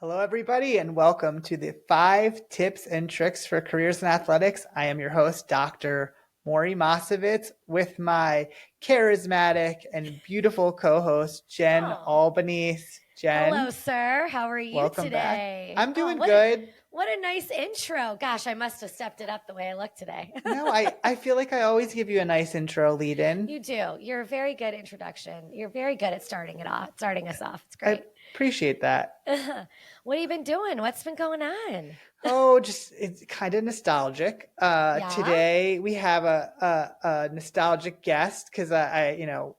Hello, everybody, and welcome to the 5 Tips and Tricks for Careers in Athletics. I am your host, Dr. Morey Mossovitz, with my charismatic and beautiful co-host, Jen Albanese. Jen. Hello, sir. How are you today? Back. I'm doing good. What a nice intro. Gosh, I must have stepped it up the way I look today. No, I feel like I always give you a nice intro lead in. You do. You're a very good introduction. You're very good at starting us off. It's great. I appreciate that. What have you been doing? What's been going on? It's kind of nostalgic. Today we have a nostalgic guest because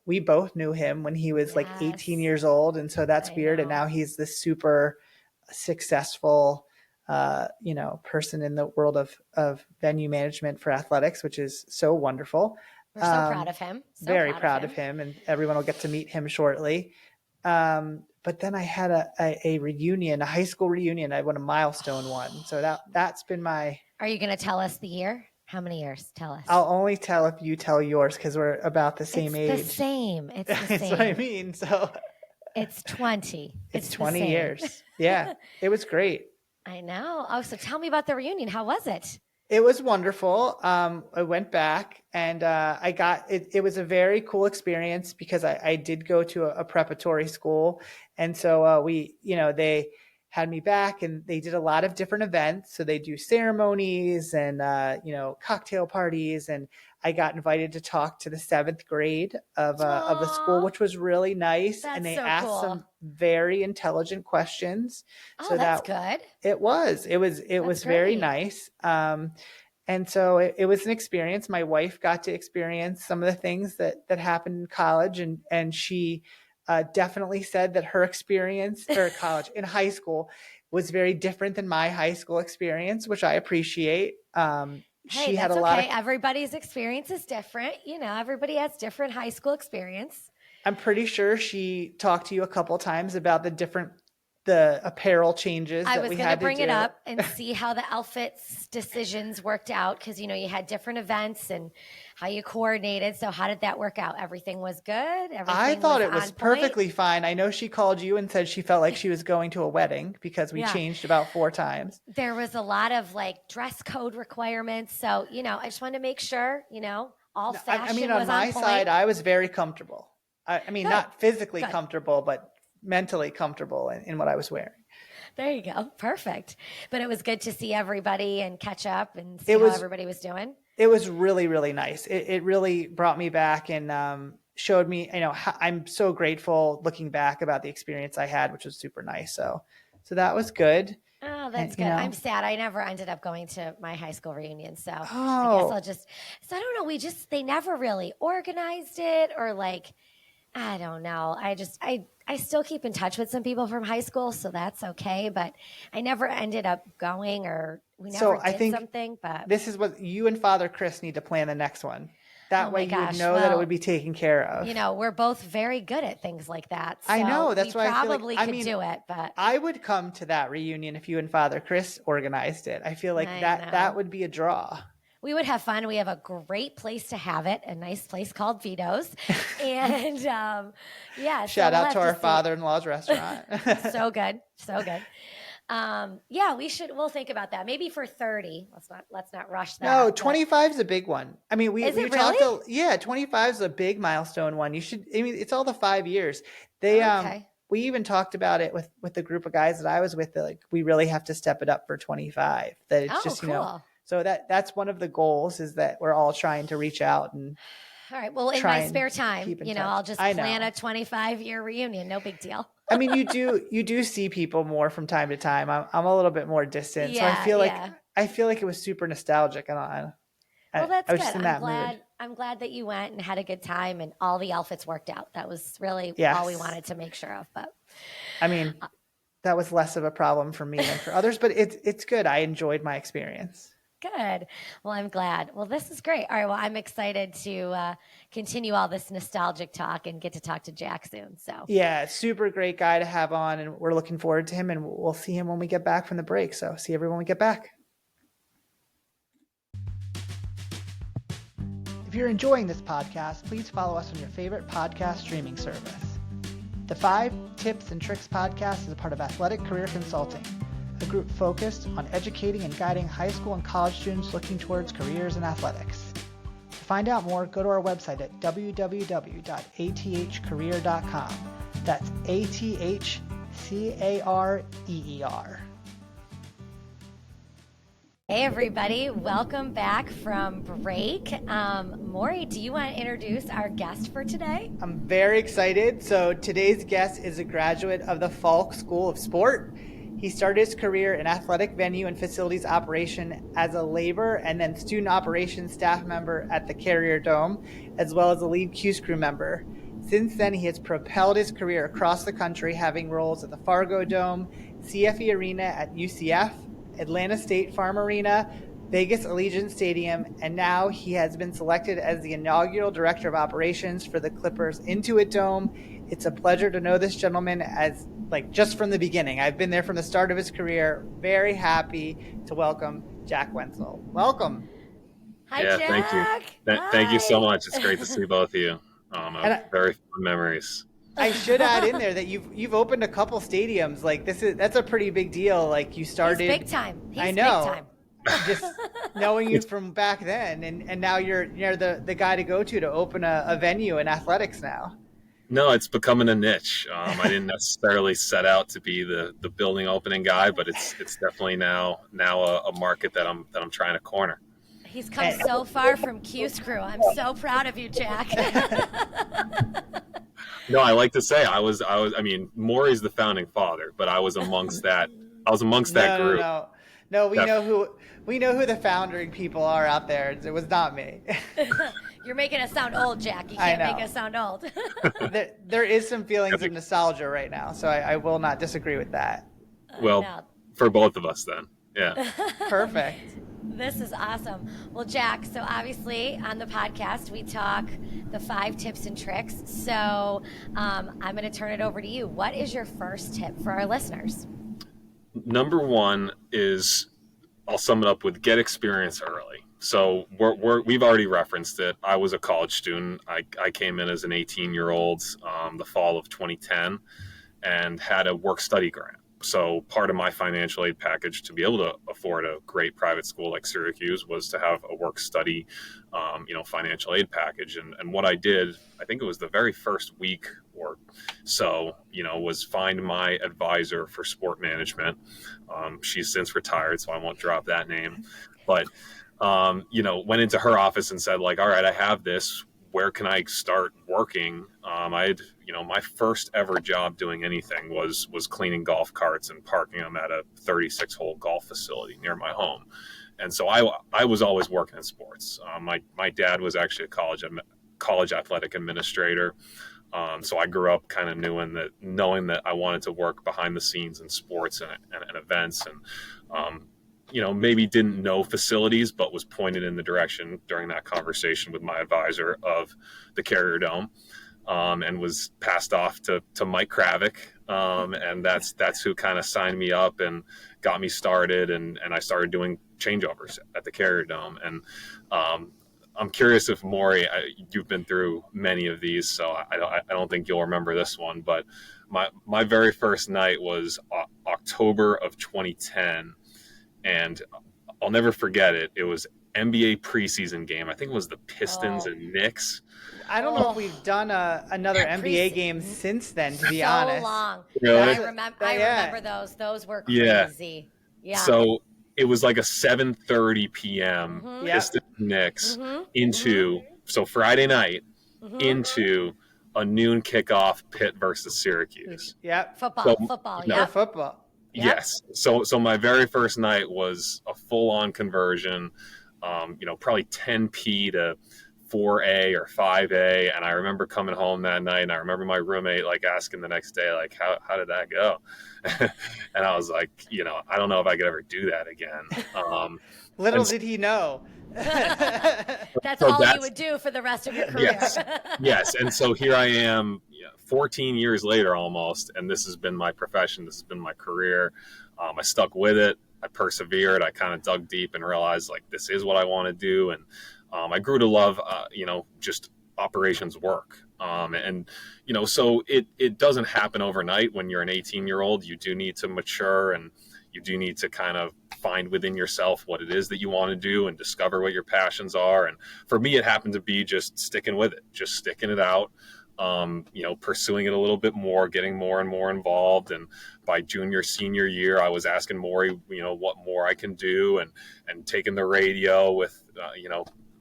we both knew him when he was like 18 years old. And so that's weird. And now he's this super successful, person in the world of venue management for athletics, which is so wonderful. We're so proud of him. Very proud of him. And everyone will get to meet him shortly. But then I had a reunion, a high school reunion. I won a milestone one. So that's been my... Are you going to tell us the year? How many years? Tell us. I'll only tell if you tell yours because we're about the same age. It's the same. That's what I mean. So it's 20. It's 20 years. Yeah, it was great. I know. Oh, so tell me about the reunion. How was it? It was wonderful. I went back and I got it. It was a very cool experience because I did go to a preparatory school. And so they had me back and they did a lot of different events. So they do ceremonies and, cocktail parties. And I got invited to talk to the 7th grade of the school, which was really nice. That's and they so asked cool. some very intelligent questions. Oh, so that's good. It was very nice. And so it was an experience. My wife got to experience some of the things that happened in college. And she definitely said that her experience in high school was very different than my high school experience, which I appreciate. She had a lot of... Everybody's experience is different. Everybody has different high school experience. I'm pretty sure she talked to you a couple of times about the apparel changes that we had to do. I was going to bring it up and see how the outfits decisions worked out because, you had different events and how you coordinated. So how did that work out? Everything was good? I thought it was perfectly fine. I know she called you and said she felt like she was going to a wedding because we changed about 4 times. There was a lot of dress code requirements. So, I just wanted to make sure, all fashion was on point. On my side, I was very comfortable. Not physically comfortable, but mentally comfortable in what I was wearing. There you go. Perfect. But it was good to see everybody and catch up and see how everybody was doing. It was really, really nice. It really brought me back and showed me, I'm so grateful looking back about the experience I had, which was super nice. So that was good. Oh, that's good. I'm sad. I never ended up going to my high school reunion. So I guess I don't know. They never really organized it or I don't know. I still keep in touch with some people from high school, so that's okay. But I never ended up going or we never did something. But this is what you and Father Chris need to plan the next one. That way you would know that it would be taken care of. We're both very good at things like that. So I know. That's why I feel like, could do it. But I would come to that reunion if you and Father Chris organized it. I feel like that would be a draw. We would have fun. We have a great place to have it, a nice place called Vito's. And shout out to our father-in-law's restaurant. So good. So good. We'll think about that. Maybe for 30. Let's not rush that. No, 25 is a big one. Is it really? 25 is a big milestone one. It's all the 5 years. We even talked about it with the group of guys that I was with. We really have to step it up for 25. That it's cool. So that's one of the goals is that we're all trying to reach out and. All right. Well, in my spare time, I'll just plan a 25-year reunion. No big deal. You do see people more from time to time. I'm a little bit more distant, so I feel like it was super nostalgic. Well, that's good. I'm glad that you went and had a good time, and all the outfits worked out. That was really all we wanted to make sure of. But that was less of a problem for me than for others. But it's good. I enjoyed my experience. Good. Well, I'm glad. Well, this is great. All right. Well, I'm excited to continue all this nostalgic talk and get to talk to Jack soon. So yeah, super great guy to have on, and we're looking forward to him. And we'll see him when we get back from the break. So see everyone when we get back. If you're enjoying this podcast, please follow us on your favorite podcast streaming service. The 5 Tips and Tricks podcast is a part of Athletic Career Consulting, a group focused on educating and guiding high school and college students looking towards careers in athletics. To find out more, go to our website at www.athcareer.com. That's ATHCAREER. Hey everybody, welcome back from break. Morey, do you want to introduce our guest for today? I'm very excited. So today's guest is a graduate of the Falk School of Sport. He started his career in athletic venue and facilities operation as a labor and then student operations staff member at the Carrier Dome, as well as a lead Cuse Crew member. Since then, he has propelled his career across the country, having roles at the Fargo Dome, CFE Arena at UCF, Atlanta State Farm Arena, Vegas Allegiant Stadium, and now he has been selected as the inaugural Director of Operations for the Clippers Intuit Dome. It's a pleasure to know this gentleman as just from the beginning. I've been there from the start of his career. Very happy to welcome Jack Wentzel. Welcome. Hi, Jack. Thank you. Thank you so much. It's great to see both of you. Very fun memories. I should add in there that you've opened a couple stadiums. That's a pretty big deal. You started. He's big time. I know. Big time. Just knowing you from back then, and now you're the guy to go to open a venue in athletics now. No, it's becoming a niche. I didn't necessarily set out to be the building opening guy, but it's definitely now a market that I'm trying to corner. He's come so far from Cuse Crew. I'm so proud of you, Jack. No, I like to say I mean, Morey's the founding father, but I was amongst that group. No, we know who the founding people are out there. It was not me. You're making us sound old, Jack. You can't make us sound old. there is some feelings of nostalgia right now, so I will not disagree with that. Well, for both of us then. Yeah. Perfect. This is awesome. Well, Jack, so obviously on the podcast, we talk the 5 tips and tricks. So I'm going to turn it over to you. What is your first tip for our listeners? Number one is, I'll sum it up with get experience early. So we've already referenced it. I was a college student. I came in as an 18-year-old the fall of 2010 and had a work-study grant. So part of my financial aid package to be able to afford a great private school like Syracuse was to have a work-study, financial aid package. And what I did, I think it was the very first week or so, was find my advisor for sport management. She's since retired, so I won't drop that name. But, went into her office and said, all right, I have this. Where can I start working? My first ever job doing anything was cleaning golf carts and parking them at a 36-hole golf facility near my home. And so I was always working in sports. My dad was actually a college athletic administrator. So I grew up kind of knowing that I wanted to work behind the scenes in sports and events, and maybe didn't know facilities, but was pointed in the direction during that conversation with my advisor of the Carrier Dome, and was passed off to Mike Kravick. And that's who kind of signed me up and got me started. And I started doing changeovers at the Carrier Dome. And I'm curious if Morey, you've been through many of these, so I don't think you'll remember this one, but my very first night was October of 2010. And I'll never forget it. It was NBA preseason game. I think it was the Pistons and Knicks. I don't know if we've done another NBA game since then, to be honest. So long. Really? I remember those. Those were crazy. Yeah. So it was like a 7:30 p.m. Pistons Knicks into so Friday night into a noon kickoff Pitt versus Syracuse. Yep. Football. Yeah. Football. Yes. So my very first night was a full-on conversion, probably 10p to 4A or 5A. And I remember coming home that night, and I remember my roommate asking the next day, how did that go? And I was like, I don't know if I could ever do that again. Little did he know. That's all you would do for the rest of your career. Yes. And so here I am 14 years later almost, and this has been my profession. This has been my career. I stuck with it. I persevered. I kind of dug deep and realized this is what I want to do. And I grew to love, just operations work. And, so it doesn't happen overnight. When you're an 18-year-old, you do need to mature, and you do need to kind of find within yourself what it is that you want to do and discover what your passions are. And for me, it happened to be just sticking with it, just sticking it out, pursuing it a little bit more, getting more and more involved. And by junior, senior year, I was asking Morey, what more I can do, and taking the radio with,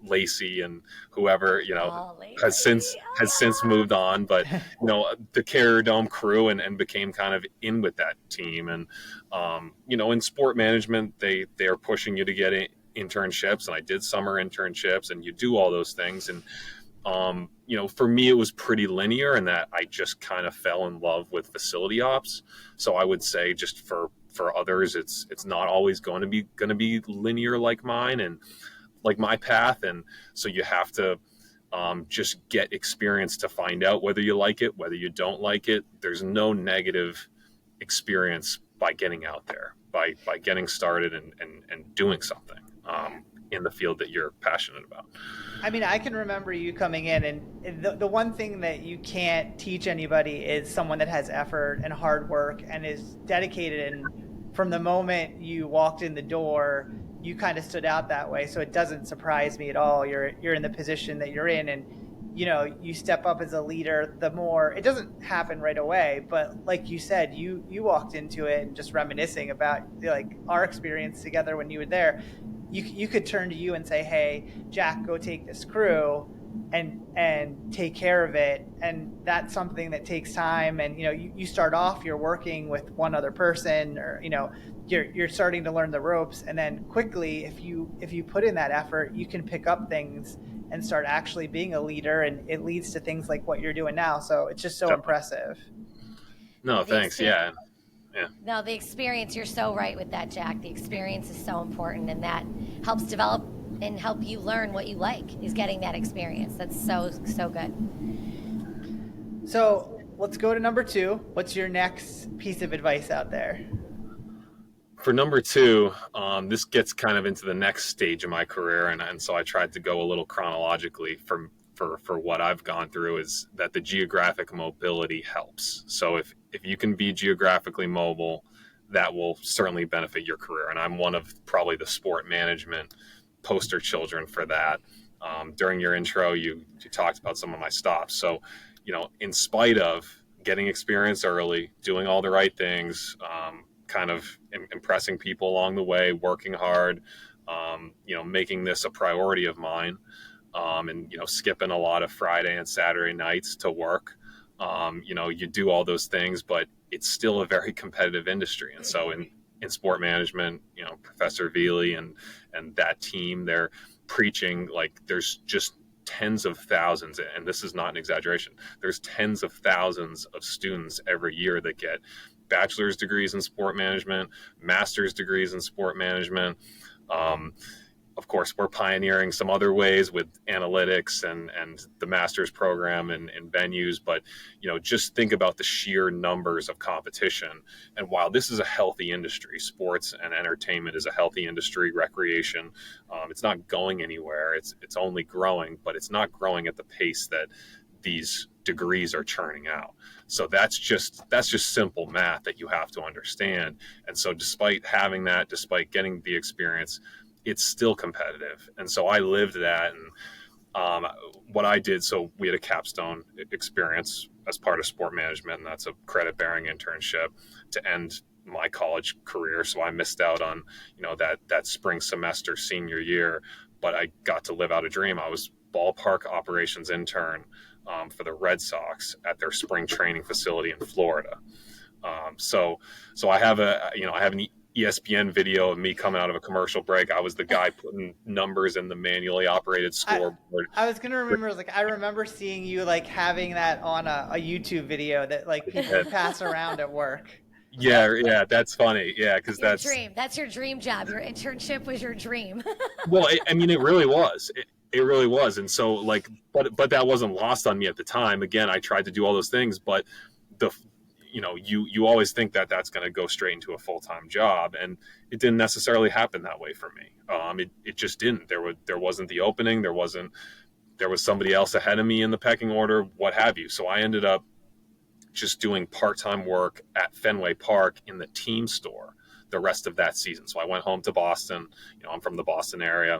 Lacey and whoever, has since moved on, but the Carrier Dome crew, and became kind of in with that team. And in sport management, they are pushing you to get internships, and I did summer internships, and you do all those things. And for me, it was pretty linear in that I just kind of fell in love with facility ops. So I would say, just for others, it's not always going to be linear like mine and like my path. And so you have to just get experience to find out whether you like it, whether you don't like it. There's no negative experience by getting out there, by getting started and doing something in the field that you're passionate about. I mean, I can remember you coming in, and the one thing that you can't teach anybody is someone that has effort and hard work and is dedicated. And from the moment you walked in the door, you kind of stood out that way. So it doesn't surprise me at all. You're in the position that you're in, and you step up as a leader. The more, it doesn't happen right away, but like you said, you walked into it, and just reminiscing about like our experience together when you were there, you could turn to you and say, hey, Jack, go take this crew and take care of it. And that's something that takes time. And you start off, you're working with one other person, or you're starting to learn the ropes, and then quickly, if you put in that effort, you can pick up things and start actually being a leader, and it leads to things like what you're doing now. So it's just so impressive. No, thanks. Yeah. No, the experience, you're so right with that, Jack. The experience is so important, and that helps develop and help you learn what you like, is getting that experience. That's so good. So let's go to number 2. What's your next piece of advice out there? For number 2, this gets kind of into the next stage of my career, and so I tried to go a little chronologically for what I've gone through, is that the geographic mobility helps. So if you can be geographically mobile, that will certainly benefit your career. And I'm one of probably the sport management poster children for that. During your intro, you talked about some of my stops. So, in spite of getting experience early, doing all the right things, kind of impressing people along the way, working hard, making this a priority of mine, and skipping a lot of Friday and Saturday nights to work. You do all those things, but it's still a very competitive industry. And so in sport management, Professor Veely and that team, they're preaching like there's just tens of thousands, and this is not an exaggeration, there's tens of thousands of students every year that get bachelor's degrees in sport management, master's degrees in sport management. Of course, we're pioneering some other ways with analytics and the master's program and venues, but just think about the sheer numbers of competition. And while this is a healthy industry, sports and entertainment is a healthy industry, recreation, it's not going anywhere. It's only growing, but it's not growing at the pace that these degrees are churning out. So that's just simple math that you have to understand. And so despite having that, despite getting the experience, it's still competitive. And so I lived that. And what I did, so we had a capstone experience as part of sport management, and that's a credit bearing internship to end my college career. So I missed out on, that spring semester senior year, but I got to live out a dream. I was ballpark operations intern for the Red Sox at their spring training facility in Florida. So I have an ESPN video of me coming out of a commercial break. I was the guy putting numbers in the manually operated scoreboard. I was gonna remember, I remember seeing you having that on a YouTube video that people pass around at work. Yeah, that's funny. Yeah, because that's dream. That's your dream job. Your internship was your dream. Well, it really was. It really was. And so but that wasn't lost on me at the time. Again, I tried to do all those things, but you always think that that's going to go straight into a full-time job, and it didn't necessarily happen that way for me. It just didn't. There wasn't the opening. There wasn't there was somebody else ahead of me in the pecking order, what have you. So I ended up just doing part-time work at Fenway Park in the team store the rest of that season. So I went home to Boston. I'm from the Boston area.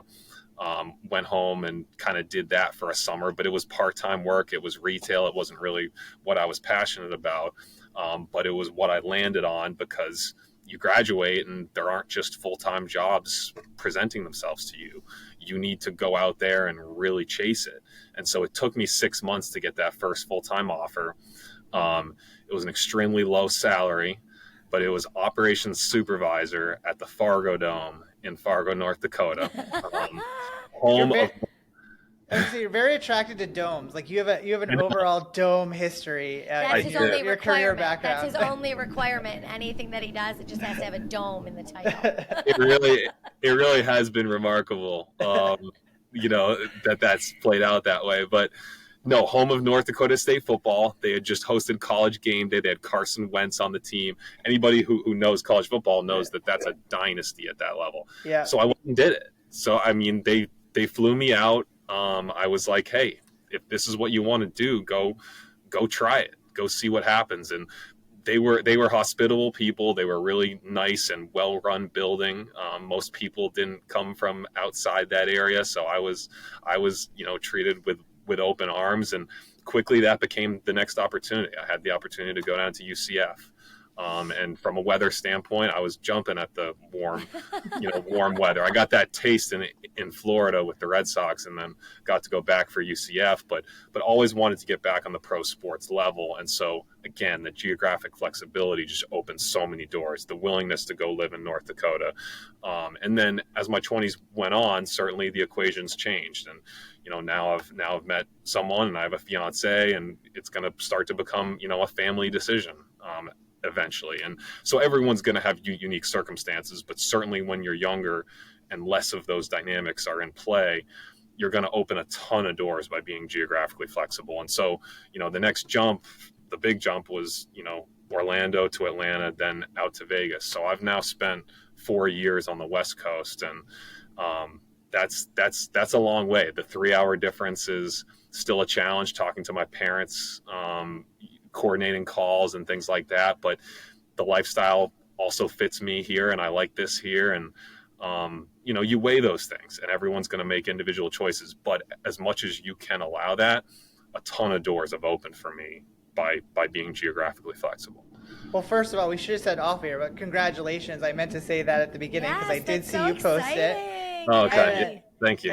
Went home and kind of did that for a summer, but it was part-time work. It was retail. It wasn't really what I was passionate about, but it was what I landed on, because you graduate and there aren't just full-time jobs presenting themselves to you. You need to go out there and really chase it. And so it took me 6 months to get that first full-time offer. It was an extremely low salary, but it was operations supervisor at the Fargo Dome in Fargo, North Dakota. Home of You're very attracted to domes. Like you have an overall dome history. That's his only your career requirement. background. That's his only requirement. Anything that he does, it just has to have a dome in the title. It really has been remarkable, that's played out that way. But no, home of North Dakota State football. They had just hosted College Game Day. They had Carson Wentz on the team. Anybody who knows college football knows that that's a dynasty at that level. Yeah. So I went and did it. So I mean, they flew me out. I was like, hey, if this is what you want to do, go try it. Go see what happens. And they were hospitable people. They were really nice and well-run building. Most people didn't come from outside that area, so I was treated with open arms, and quickly that became the next opportunity. I had the opportunity to go down to UCF. And from a weather standpoint, I was jumping at the warm weather. I got that taste in Florida with the Red Sox, and then got to go back for UCF, but always wanted to get back on the pro sports level. And so again, the geographic flexibility just opened so many doors, the willingness to go live in North Dakota. And then as my 20s went on, certainly the equations changed. And, now I've met someone, and I have a fiance, and it's going to start to become, a family decision. Eventually. And so everyone's going to have unique circumstances, but certainly when you're younger and less of those dynamics are in play, you're going to open a ton of doors by being geographically flexible. And so, the next jump, the big jump was, Orlando to Atlanta, then out to Vegas. So I've now spent 4 years on the West Coast, and that's a long way. The 3-hour difference is still a challenge, talking to my parents, coordinating calls and things like that, but the lifestyle also fits me here, and I like this here. And you weigh those things, and everyone's going to make individual choices, but as much as you can allow that, a ton of doors have opened for me by being geographically flexible. Well, first of all, we should have said off air, but congratulations. I meant to say that at the beginning because I did see you post it. Oh, okay. Thank you.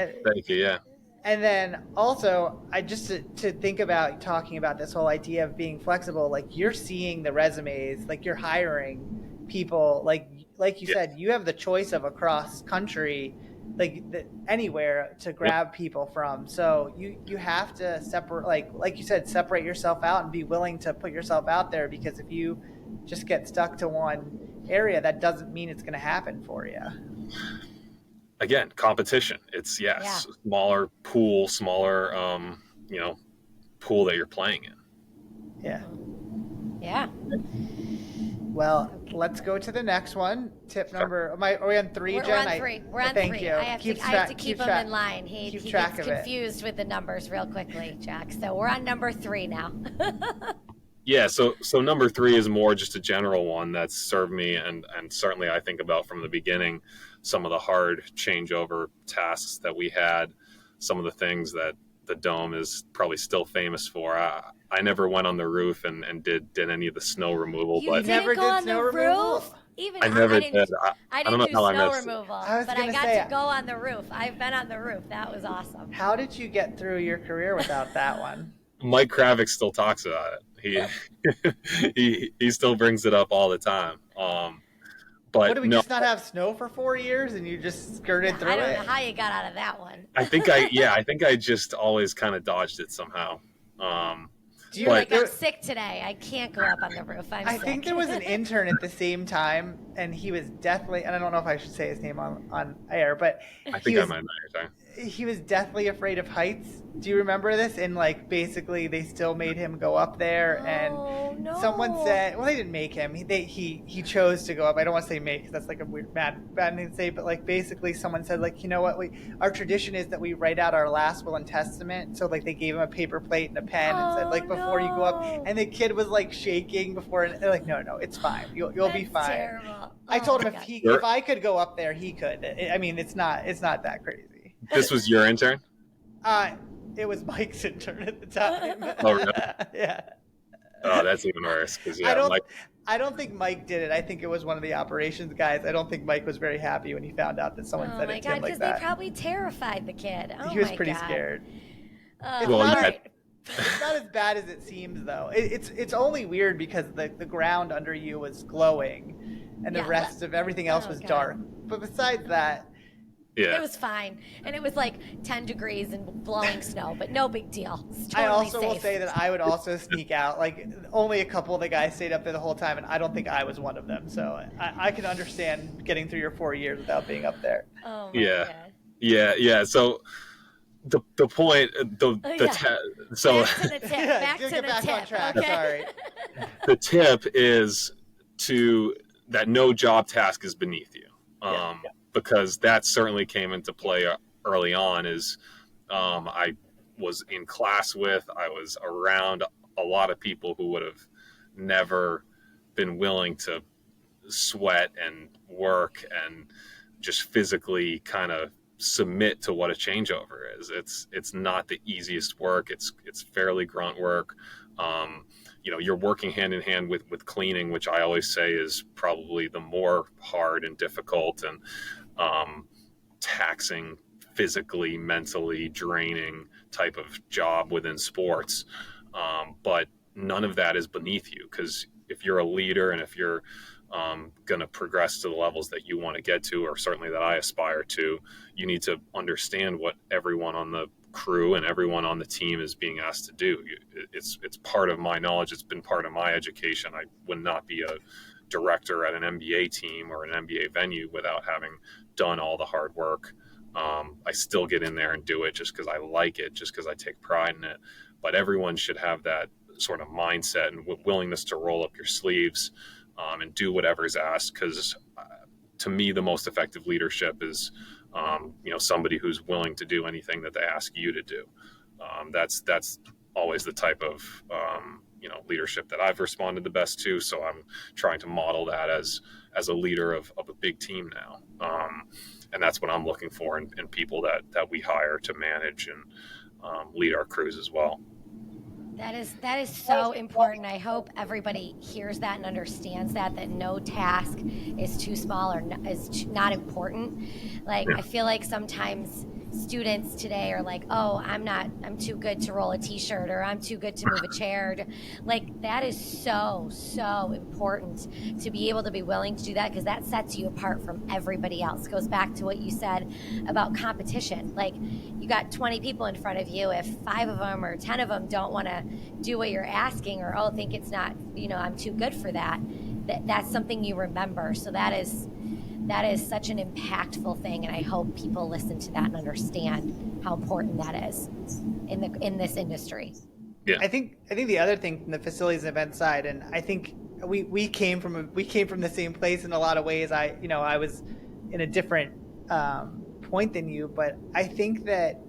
Yeah. And then also, I just to think about talking about this whole idea of being flexible, like you're seeing the resumes, like you're hiring people, like you said, you have the choice of across country, anywhere to grab people from. So you have to separate, like you said, separate yourself out and be willing to put yourself out there, because if you just get stuck to one area, that doesn't mean it's going to happen for you. Again, competition. It's smaller pool, pool that you're playing in. Yeah. Well, let's go to the next one. Tip number. Are we on 3, Jen? We're on 3. We're on 3. Thank you. I have to keep him in line. He gets confused with the numbers real quickly, Jack. So we're on number 3 now. Yeah, so number 3 is more just a general one that's served me, and certainly I think about from the beginning some of the hard changeover tasks that we had, some of the things that the Dome is probably still famous for. I never went on the roof and did any of the snow removal. You never did snow removal? I never did. I didn't do snow removal, but I got to go on the roof. I've been on the roof. That was awesome. How did you get through your career without that one? Mike Kravik still talks about it. He still brings it up all the time. But what, did we just not have snow for 4 years and you just skirted through it? I don't know how you got out of that one. I think I just always kind of dodged it somehow. I'm sick today. I can't go up on the roof. I think there was an intern at the same time and he was deathly, and I don't know if I should say his name on air, but I think I might know what you're saying. He was deathly afraid of heights. Do you remember this? And like basically they still made him go up there, and someone said, well, they didn't make him. He chose to go up. I don't want to say make, because that's like a weird bad thing to say, but like basically someone said, like, you know what, our tradition is that we write out our last will and testament. So like they gave him a paper plate and a pen and said, like, before you go up, and the kid was like shaking before, and they're like, no, it's fine. You'll be fine. Terrible. I told him if I could go up there, he could. I mean, it's not that crazy. This was your intern? It was Mike's intern at the time. Oh, really? Yeah. Oh, that's even worse. I don't think Mike did it. I think it was one of the operations guys. I don't think Mike was very happy when he found out that someone said it to him like that. Because they probably terrified the kid. He was pretty scared. It's not as bad as it seems, though. It's only weird because the ground under you was glowing, and the rest of everything else was dark. But besides that, it was fine, and it was like 10 degrees and blowing snow, but no big deal. Totally I also safe. will say that I would also sneak out. Like, only a couple of the guys stayed up there the whole time, and I don't think I was one of them. So I can understand getting through your 4 years without being up there. Oh my God. Yeah. So the point, so back to the tip. Back to the tip. On track. Okay. Sorry. The tip is that no job task is beneath you. Because that certainly came into play early on. I was in class with, I was around a lot of people who would have never been willing to sweat and work and just physically kind of submit to what a changeover is. It's not the easiest work. It's fairly grunt work. You're working hand in hand with cleaning, which I always say is probably the more hard and difficult and taxing, physically, mentally draining type of job within sports. But none of that is beneath you, because if you're a leader and if you're going to progress to the levels that you want to get to, or certainly that I aspire to, you need to understand what everyone on the crew and everyone on the team is being asked to do. It's part of my knowledge. It's been part of my education. I would not be a director at an NBA team or an NBA venue without having done all the hard work. I still get in there and do it just because I like it, just because I take pride in it. But everyone should have that sort of mindset and willingness to roll up your sleeves and do whatever's asked. Because to me, the most effective leadership is somebody who's willing to do anything that they ask you to do. That's always the type of leadership that I've responded the best to. So I'm trying to model that as a leader of a big team now. And that's what I'm looking for in people that we hire to manage and lead our crews as well. That is so important. I hope everybody hears that and understands that no task is too small or is not important. I feel like sometimes students today are like, oh, I'm too good to roll a t-shirt, or I'm too good to move a chair. That is so important to be able to be willing to do that, because that sets you apart from everybody else. Goes back to what you said about competition. You got 20 people in front of you. If 5 of them or 10 of them don't want to do what you're asking, or think it's not, I'm too good for that's something you remember. So that is such an impactful thing, and I hope people listen to that and understand how important that is in this industry. Yeah, I think the other thing from the facilities and event side, and I think we came from the same place in a lot of ways. I was in a different point than you, but I think that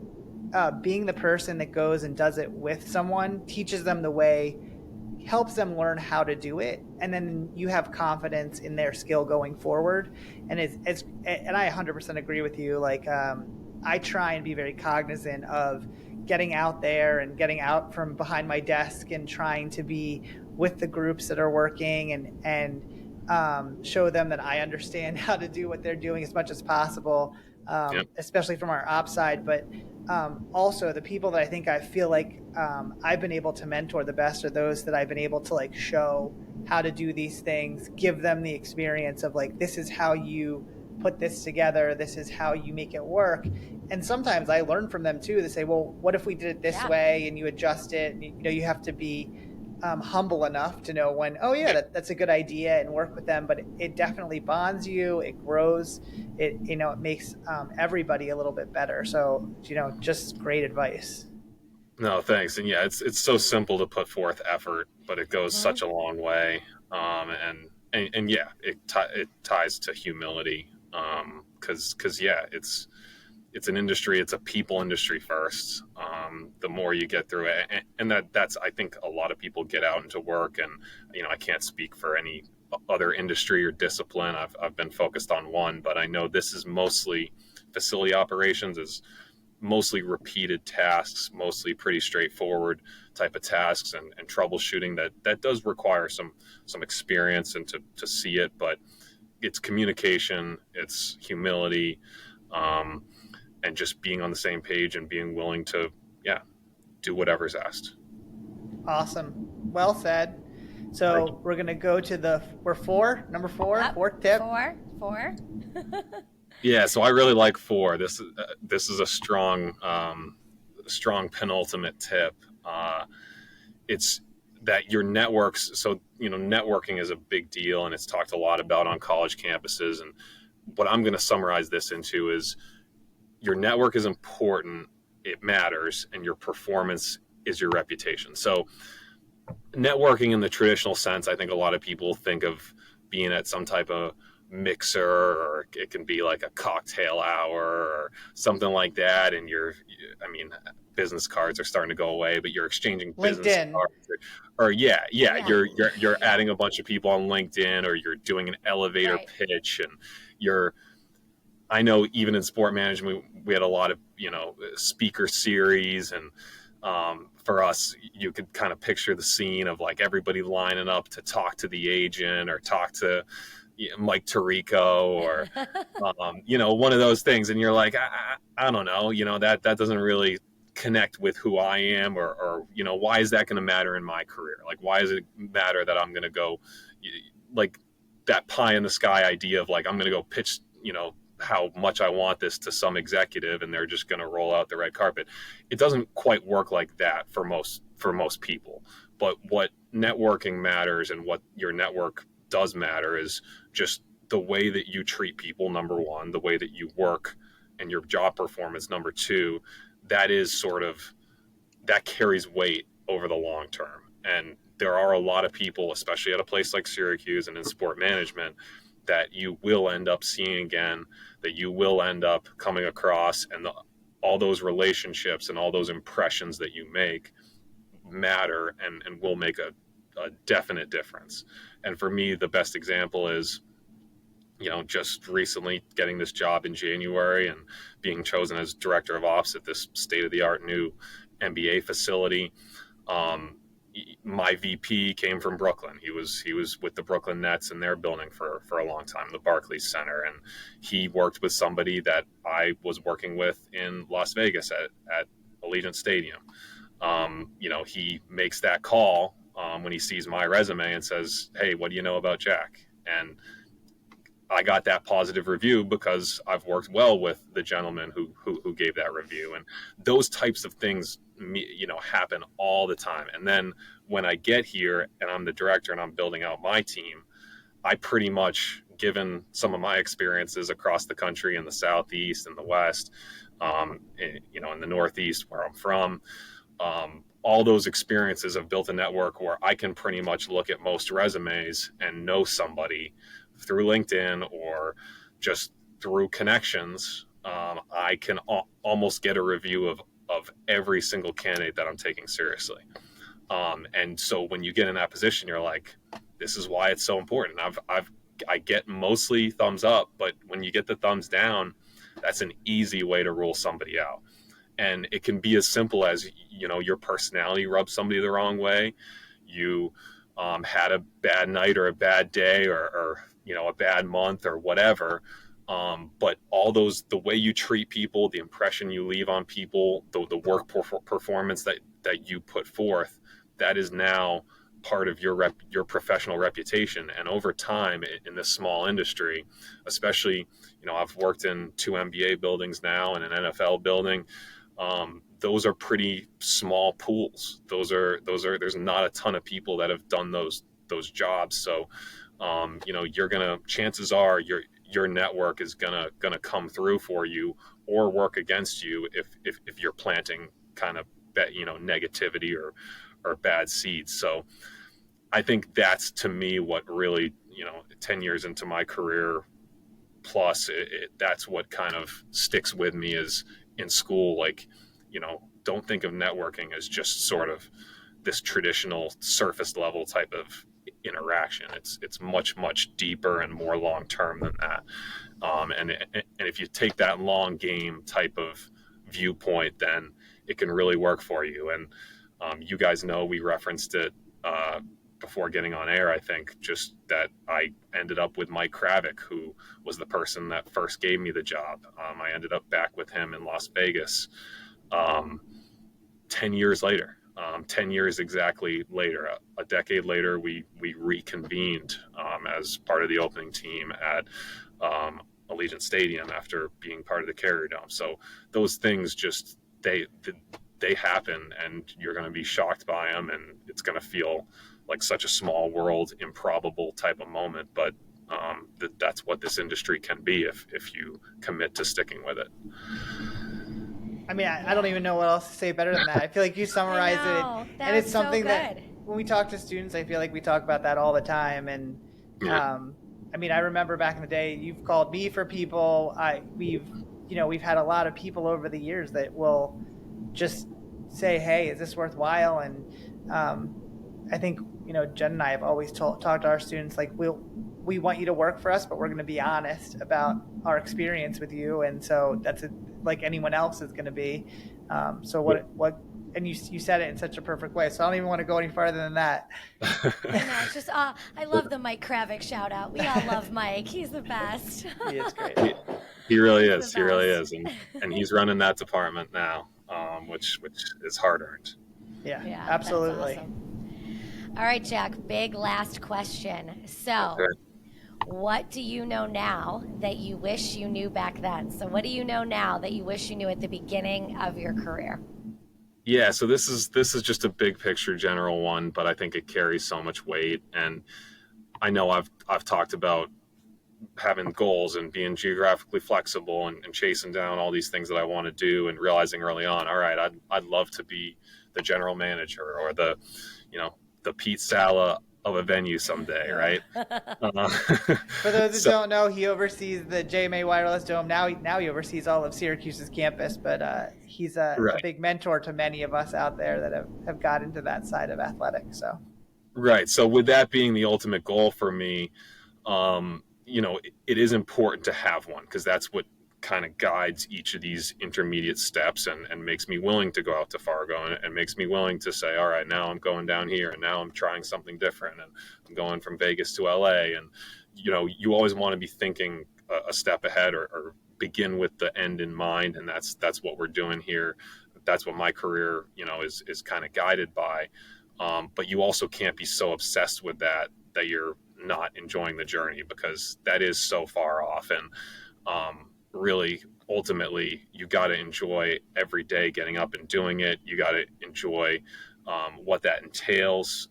being the person that goes and does it with someone teaches them the way, helps them learn how to do it, and then you have confidence in their skill going forward. And and I 100% agree with you. I try and be very cognizant of getting out there and getting out from behind my desk and trying to be with the groups that are working and show them that I understand how to do what they're doing as much as possible, especially from our ops side. But also the people that I feel like I've been able to mentor the best are those that I've been able to show how to do these things, give them the experience of this is how you put this together, this is how you make it work. And sometimes I learn from them too. They say, well, what if we did it this way, and you adjust it, and you have to be humble enough to know when, oh yeah, that's a good idea, and work with them. But it definitely bonds you. It grows. It it makes everybody a little bit better. So just great advice. No, thanks. And yeah, it's so simple to put forth effort, but it goes such a long way. And yeah, it ties to humility. Because yeah, it's an industry. It's a people industry first. The more you get through it, and that's I think a lot of people get out into work, and I can't speak for any other industry or discipline. I've been focused on one, but I know this is mostly facility operations is mostly repeated tasks, mostly pretty straightforward type of tasks and troubleshooting that does require some experience and to see it, but it's communication, it's humility, and just being on the same page and being willing to, do whatever's asked. Awesome. Well said. So we're going to go to number four, fourth tip. Four. Yeah, so I really like 4. This is a strong penultimate tip. It's that your networks. So networking is a big deal, and it's talked a lot about on college campuses. And what I'm going to summarize this into is your network is important. It matters, and your performance is your reputation. So networking in the traditional sense, I think a lot of people think of being at some type of mixer, or it can be like a cocktail hour or something like that, and business cards are starting to go away, but you're exchanging business LinkedIn cards or you're adding a bunch of people on LinkedIn, or you're doing an elevator pitch, and I know even in sport management we had a lot of speaker series, and for us, you could kind of picture the scene of like everybody lining up to talk to the agent or talk to Mike Tirico or, one of those things. And you're like, I don't know, that doesn't really connect with who I am, or why is that going to matter in my career? Like, why does it matter that I'm going to go, like that pie in the sky idea of like, I'm going to go pitch, how much I want this to some executive, and they're just going to roll out the red carpet. It doesn't quite work like that for most people. But what networking matters, and what your network does matter, is just the way that you treat people, number one, the way that you work and your job performance, number two. That carries weight over the long term. And there are a lot of people, especially at a place like Syracuse and in sport management, that you will end up seeing again, that you will end up coming across, and all those relationships and all those impressions that you make matter and will make a definite difference. And for me, the best example is, just recently getting this job in January and being chosen as director of ops at this state-of-the-art new NBA facility. My VP came from Brooklyn. He was with the Brooklyn Nets in their building for a long time, the Barclays Center, and he worked with somebody that I was working with in Las Vegas at Allegiant Stadium. He makes that call when he sees my resume and says, "Hey, what do you know about Jack?" And I got that positive review because I've worked well with the gentleman who gave that review. And those types of things, happen all the time. And then when I get here and I'm the director and I'm building out my team, I pretty much, given some of my experiences across the country in the Southeast and the West, in the Northeast where I'm from, all those experiences have built a network where I can pretty much look at most resumes and know somebody through LinkedIn or just through connections. I can almost get a review of every single candidate that I'm taking seriously. And so when you get in that position, you're like, this is why it's so important. I get mostly thumbs up, but when you get the thumbs down, that's an easy way to rule somebody out. And it can be as simple as, your personality rubs somebody the wrong way. You had a bad night or a bad day or a bad month or whatever. But all those, the way you treat people, the impression you leave on people, the work performance that you put forth, that is now part of your professional reputation. And over time in this small industry, especially, I've worked in 2 NBA buildings now and an NFL building. those are pretty small pools. There's not a ton of people that have done those jobs. So, chances are your network is gonna come through for you or work against you if you're planting kind of negativity or bad seeds. So I think that's, to me, what really, 10 years into my career plus, that's what kind of sticks with me is in school. Like, don't think of networking as just sort of this traditional surface level type of interaction. It's much, much deeper and more long term than that. And if you take that long game type of viewpoint, then it can really work for you. And you guys know we referenced it before getting on air. I think just that I ended up with Mike Kravick, who was the person that first gave me the job. I ended up back with him in Las Vegas 10 years later. 10 years exactly later, a decade later, we reconvened as part of the opening team at Allegiant Stadium after being part of the Carrier Dome. So those things just, they happen, and you're going to be shocked by them, and it's going to feel like such a small world, improbable type of moment. But that's what this industry can be if you commit to sticking with it. I mean, I don't even know what else to say better than that. I feel like you summarized it, and it's something that when we talk to students, I feel like we talk about that all the time. And I mean, I remember back in the day, you've called me for people. We've had a lot of people over the years that will just say, "Hey, is this worthwhile?" And I think Jen and I have always talked to our students like, we want you to work for us, but we're going to be honest about our experience with you, and so that's like anyone else is going to be. So what? And you said it in such a perfect way. So I don't even want to go any farther than that. I know, it's just I love the Mike Kravick shout out. We all love Mike. He's the best. He is great. He really is. He really is, and he's running that department now, which is hard earned. Yeah, absolutely. Awesome. All right, Jack, big last question. So what do you know now that you wish you knew back then? So what do you know now that you wish you knew at the beginning of your career? Yeah, so this is just a big picture general one, but I think it carries so much weight. And I know I've talked about having goals and being geographically flexible and chasing down all these things that I want to do, and realizing early on, all right, I'd love to be the general manager or the Pete Sala of a venue someday, right? For those that don't know, he oversees the JMA Wireless Dome. Now he oversees all of Syracuse's campus, but he's a big mentor to many of us out there that have got into that side of athletics. So, right. So with that being the ultimate goal for me, it is important to have one, because that's what kind of guides each of these intermediate steps and makes me willing to go out to Fargo and makes me willing to say, all right, now I'm going down here, and now I'm trying something different, and I'm going from Vegas to LA. And you always want to be thinking a step ahead or begin with the end in mind, and that's what we're doing here. That's what my career is kind of guided by, but you also can't be so obsessed with that you're not enjoying the journey, because that is so far off. And really, ultimately, you got to enjoy every day getting up and doing it. You got to enjoy what that entails.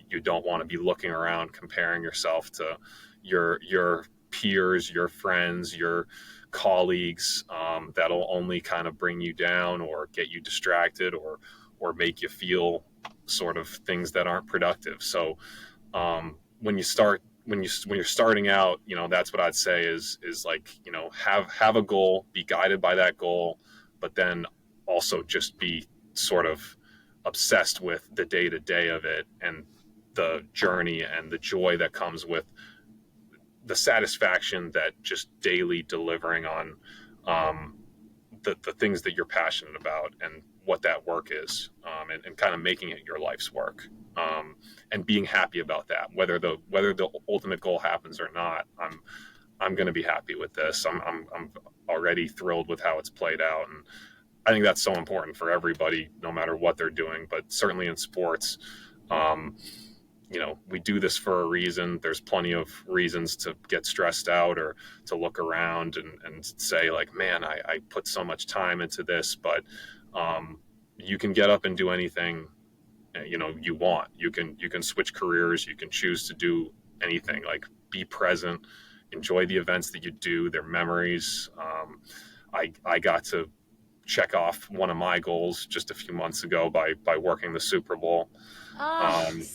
You don't want to be looking around comparing yourself to your peers, your friends, your colleagues. That'll only kind of bring you down or get you distracted or make you feel sort of things that aren't productive. So when you're starting out, that's what I'd say is like, have a goal, be guided by that goal, but then also just be sort of obsessed with the day-to-day of it and the journey and the joy that comes with the satisfaction that just daily delivering on the things that you're passionate about and what that work is, and kind of making it your life's work, and being happy about that. Whether the ultimate goal happens or not, I'm going to be happy with this. I'm already thrilled with how it's played out, and I think that's so important for everybody, no matter what they're doing. But certainly in sports, we do this for a reason. There's plenty of reasons to get stressed out or to look around and say like, man, I put so much time into this, but you can get up and do anything, you want. You can switch careers. You can choose to do anything, like be present, enjoy the events that you do, their memories. I got to check off one of my goals just a few months ago by working the Super Bowl. So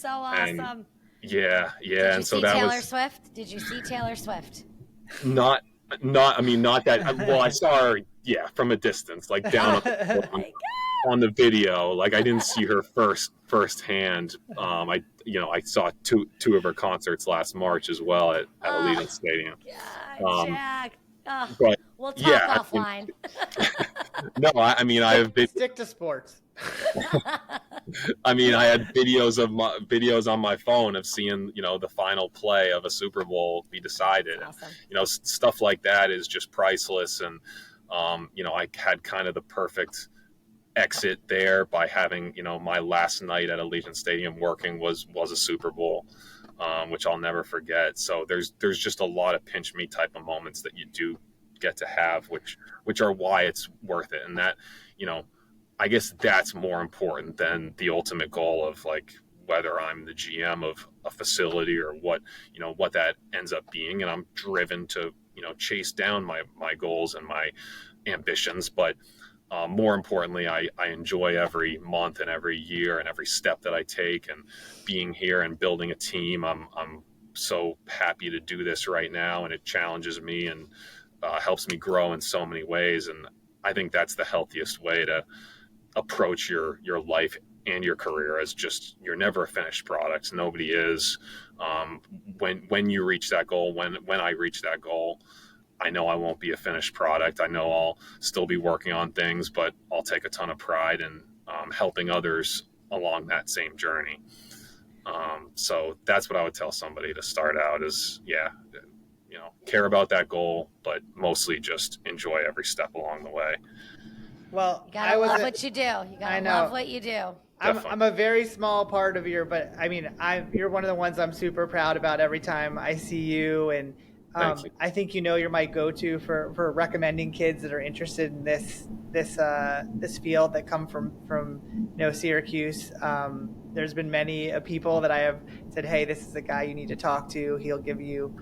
awesome. And yeah. Did you so see that Taylor was Swift? Did you see Taylor Swift? not that. Well, I saw her, from a distance, like down on the video. Like I didn't see her firsthand. I saw two of her concerts last March as well at Allegiant Stadium. God, Jack. But we'll talk offline. No, I have been stick to sports. I had videos on my phone of seeing, the final play of a Super Bowl be decided. Awesome. Stuff like that is just priceless. And, I had kind of the perfect exit there by having, my last night at Allegiant Stadium working was a Super Bowl, which I'll never forget. So there's just a lot of pinch me type of moments that you do get to have, which are why it's worth it. And that, I guess that's more important than the ultimate goal of like whether I'm the GM of a facility or what that ends up being. And I'm driven to, chase down my goals and my ambitions. But more importantly, I enjoy every month and every year and every step that I take, and being here and building a team. I'm so happy to do this right now, and it challenges me and helps me grow in so many ways. And I think that's the healthiest way to approach your life and your career, as just, you're never a finished product. Nobody is. When you reach that goal, when I reach that goal, I know I won't be a finished product. I know I'll still be working on things, but I'll take a ton of pride in helping others along that same journey. So that's what I would tell somebody to start out is, care about that goal, but mostly just enjoy every step along the way. Well, you gotta love what you do. You gotta love what you do. I'm a very small part of but you're one of the ones I'm super proud about every time I see you. And I think you're my go-to for recommending kids that are interested in this field that come from Syracuse. There's been many people that I have said, hey, this is the guy you need to talk to. He'll give you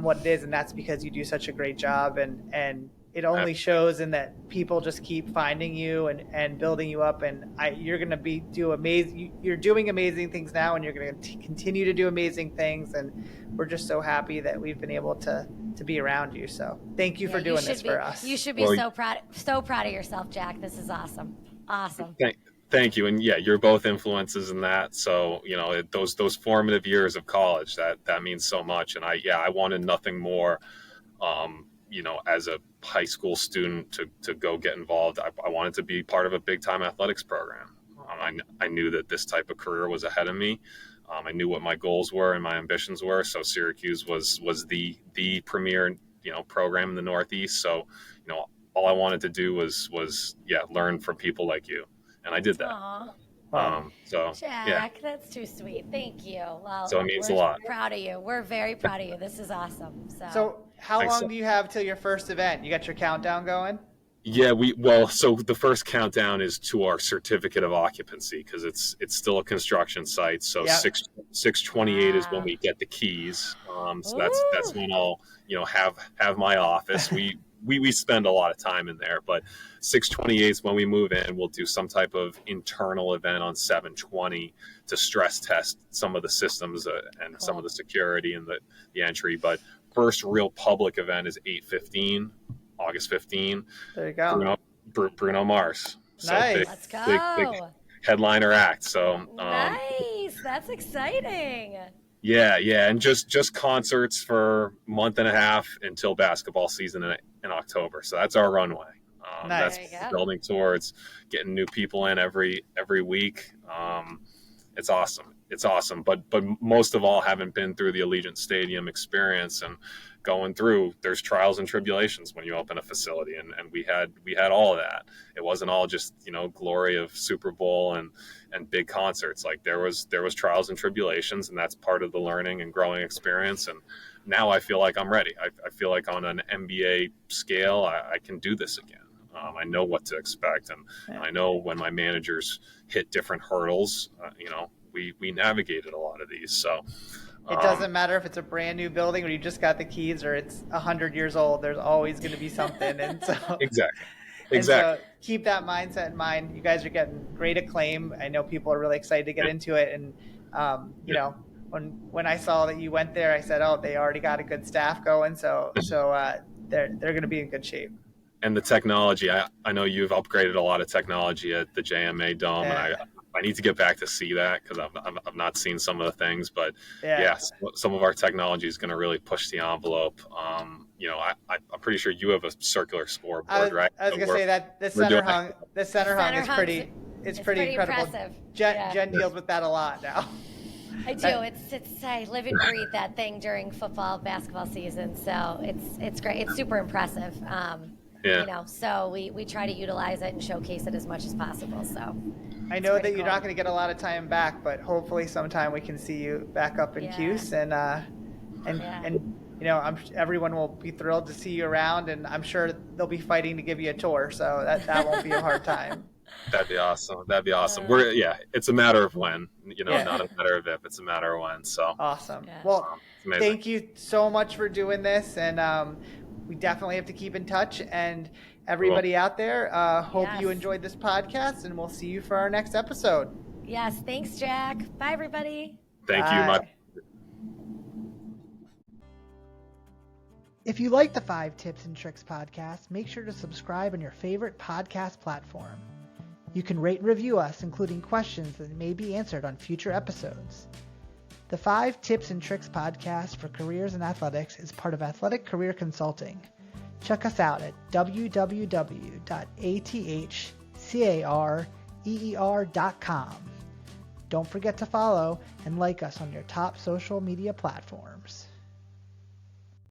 what it is, and that's because you do such a great job, and it only shows in that people just keep finding you and building you up, and you're going to you're doing amazing things now, and you're going to continue to do amazing things, and we're just so happy that we've been able to be around you. So thank you for doing this for us. You should be so proud of yourself, Jack. This is awesome. Thank you. And you're both influences in that. So, those formative years of college, that means so much. And I wanted nothing more, as a high school student to go get involved. I wanted to be part of a big time athletics program. I knew that this type of career was ahead of me. I knew what my goals were and my ambitions were. So Syracuse was the premier, program in the Northeast. So, all I wanted to do was learn from people like you. And I did that. Jack, that's too sweet. Thank you. Well, so it means a lot. Proud of you. We're very proud of you. This is awesome. So how long do you have till your first event? You got your countdown going? Yeah, so the first countdown is to our certificate of occupancy, because it's still a construction site. So 6/28 is when we get the keys. So that's when I'll have my office. We spend a lot of time in there, but 6/28 is when we move in. We'll do some type of internal event on 7/20 to stress test some of the systems and some of the security and the entry. But first real public event is 8/15, August 15. There you go. Bruno Mars. So nice. Let's go. Big headliner act. So nice. That's exciting. Yeah, and just concerts for a month and a half until basketball season in October. So that's our runway. Nice. That's building towards getting new people in every week. It's awesome. But most of all, haven't been through the Allegiant Stadium experience and going through, there's trials and tribulations when you open a facility, and we had all of that. It wasn't all just, glory of Super Bowl and big concerts. Like there was trials and tribulations, and that's part of the learning and growing experience. And now I feel like I'm ready. I feel like on an NBA scale, I can do this again. I know what to expect, and I know when my managers hit different hurdles, we navigated a lot of these. So it doesn't matter if it's a brand new building or you just got the keys, or it's 100 years old. There's always going to be something, and so exactly. So keep that mindset in mind. You guys are getting great acclaim. I know people are really excited to get into it, and when I saw that you went there, I said, oh, they already got a good staff going, so they're going to be in good shape. And the technology, I know you've upgraded a lot of technology at the JMA Dome, and I need to get back to see that, because I've not seen some of the things, but some of our technology is going to really push the envelope. I'm pretty sure you have a circular scoreboard, right? I was going to say that the center hung is pretty incredible. Impressive. Jen deals with that a lot now. I do. I live and breathe that thing during football, basketball season, so it's great. It's super impressive. So we try to utilize it and showcase it as much as possisure. So I know that you're not going to get a lot of time back, but hopefully sometime we can see you back up in Cuse, and everyone will be thrilled to see you around, and I'm sure they'll be fighting to give you a tour, so that won't be a hard time. That'd be awesome. It's a matter of when, not a matter of if, it's a matter of when. So awesome. Yeah. Well, thank you so much for doing this, and we definitely have to keep in touch. And everybody out there, hope you enjoyed this podcast, and we'll see you for our next episode. Yes, thanks, Jack. Bye, everybody. Thank you. If you like the 5 Tips and Tricks podcast, make sure to subscribe on your favorite podcast platform. You can rate and review us, including questions that may be answered on future episodes. The 5 Tips and Tricks podcast for careers in athletics is part of Athletic Career Consulting. Check us out at www.athcareer.com. Don't forget to follow and like us on your top social media platforms.